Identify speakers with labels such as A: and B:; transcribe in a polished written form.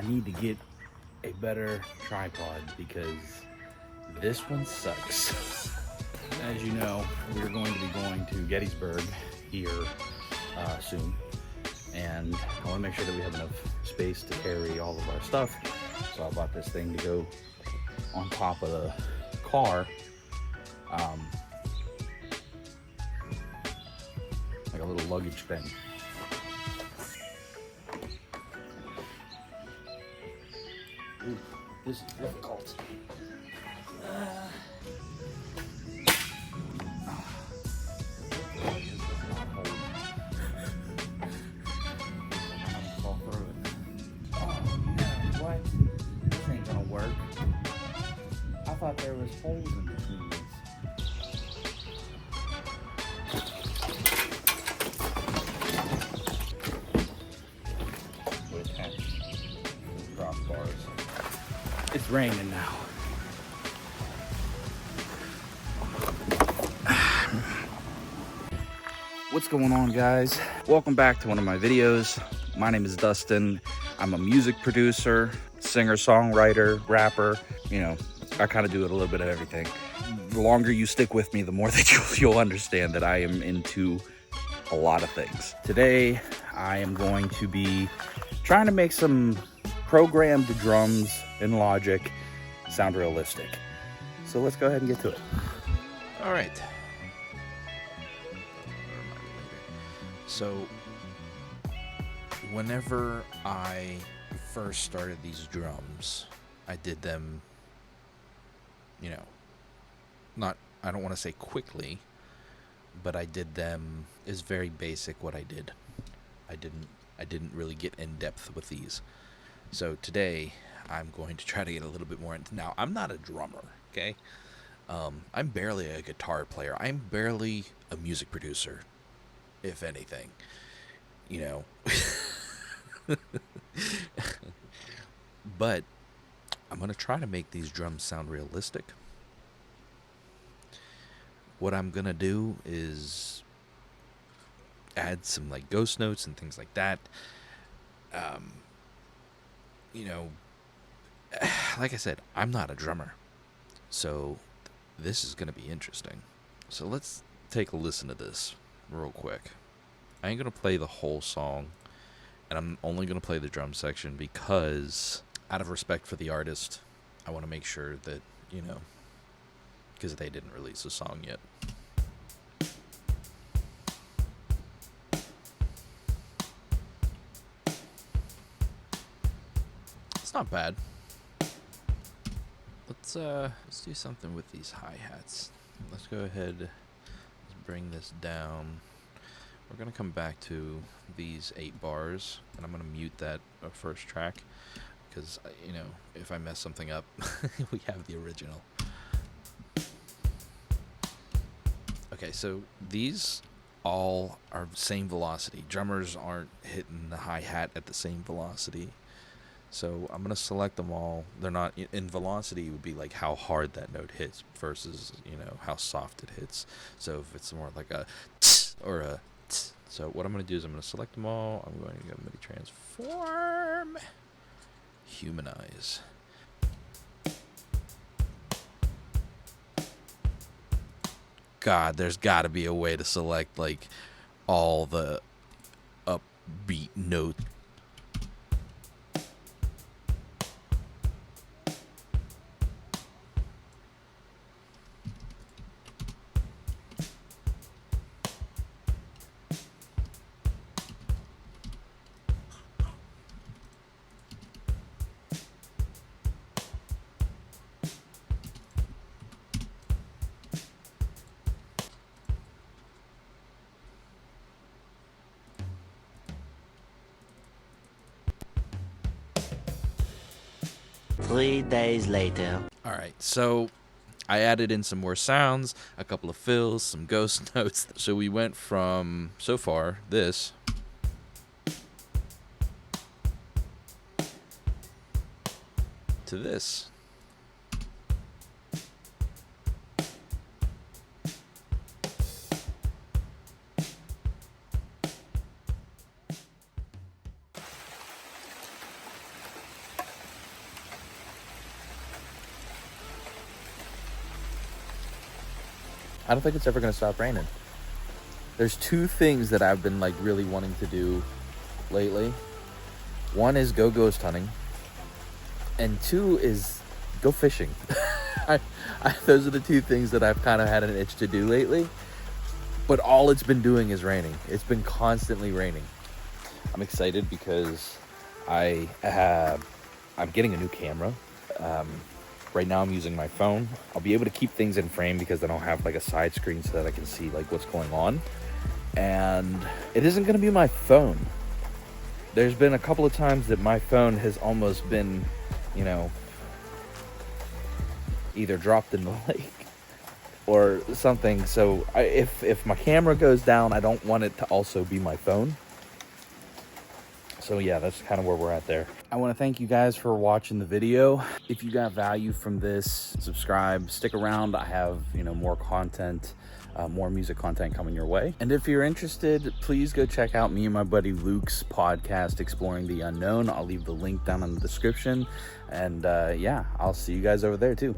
A: need to get a better tripod because this one sucks. As you know, we're going to be going to Gettysburg here soon, and I want to make sure that we have enough space to carry all of our stuff. So I bought this thing to go on top of the car, like a little luggage thing. Ooh, this is difficult. I thought there was holes in between these. We attach these crossbars. It's raining now. What's going on, guys? Welcome back to one of my videos. My name is Dustin. I'm a music producer, singer, songwriter, rapper. You know, I kind of do it a little bit of everything. The longer you stick with me, the more that you'll understand that I am into a lot of things. Today, I am going to be trying to make some programmed drums in Logic sound realistic. So let's go ahead and get to it.
B: All right. So, whenever I first started these drums, I did them, you know, I don't want to say quickly, but I did them, is very basic what I did. I didn't really get in depth with these. So today, I'm going to try to get a little bit more into, now, I'm not a drummer, okay? I'm barely a guitar player. I'm barely a music producer, if anything, you know. But I'm going to try to make these drums sound realistic. What I'm going to do is add some like ghost notes and things like that. You know, like I said, I'm not a drummer. So this is going to be interesting. So let's take a listen to this real quick. I ain't going to play the whole song, and I'm only going to play the drum section because out of respect for the artist, I want to make sure that, you know, because they didn't release a song yet. It's not bad. Let's do something with these hi-hats. Let's go ahead, let's bring this down. We're going to come back to these 8 bars, and I'm going to mute that first track because, you know, if I mess something up, we have the original. Okay, so these all are same velocity. Drummers aren't hitting the hi-hat at the same velocity. So I'm going to select them all. They're not, in velocity would be like how hard that note hits versus, you know, how soft it hits. So if it's more like a tss or a tss. So what I'm going to do is I'm going to select them all. I'm going to go MIDI transform, humanize. God, there's got to be a way to select like all the upbeat notes.
C: Three days later.
B: All right, so I added in some more sounds, a couple of fills, some ghost notes. So we went from, so far, this to this. I don't think it's ever going to stop raining. There's two things that I've been like really wanting to do lately. One is go ghost hunting, and two is go fishing. Those are the two things that I've kind of had an itch to do lately, but all it's been doing is raining. It's been constantly raining. I'm excited because I'm getting a new camera. Right now I'm using my phone. I'll be able to keep things in frame because then I'll have like a side screen so that I can see like what's going on. And it isn't going to be my phone. There's been a couple of times that my phone has almost been, you know, either dropped in the lake or something. So if my camera goes down, I don't want it to also be my phone. So yeah, that's kind of where we're at there. I want to thank you guys for watching the video. If you got value from this, subscribe, stick around. I have, you know, more content, more music content coming your way. And if you're interested, please go check out me and my buddy Luke's podcast, Exploring the Unknown. I'll leave the link down in the description. And yeah, I'll see you guys over there too.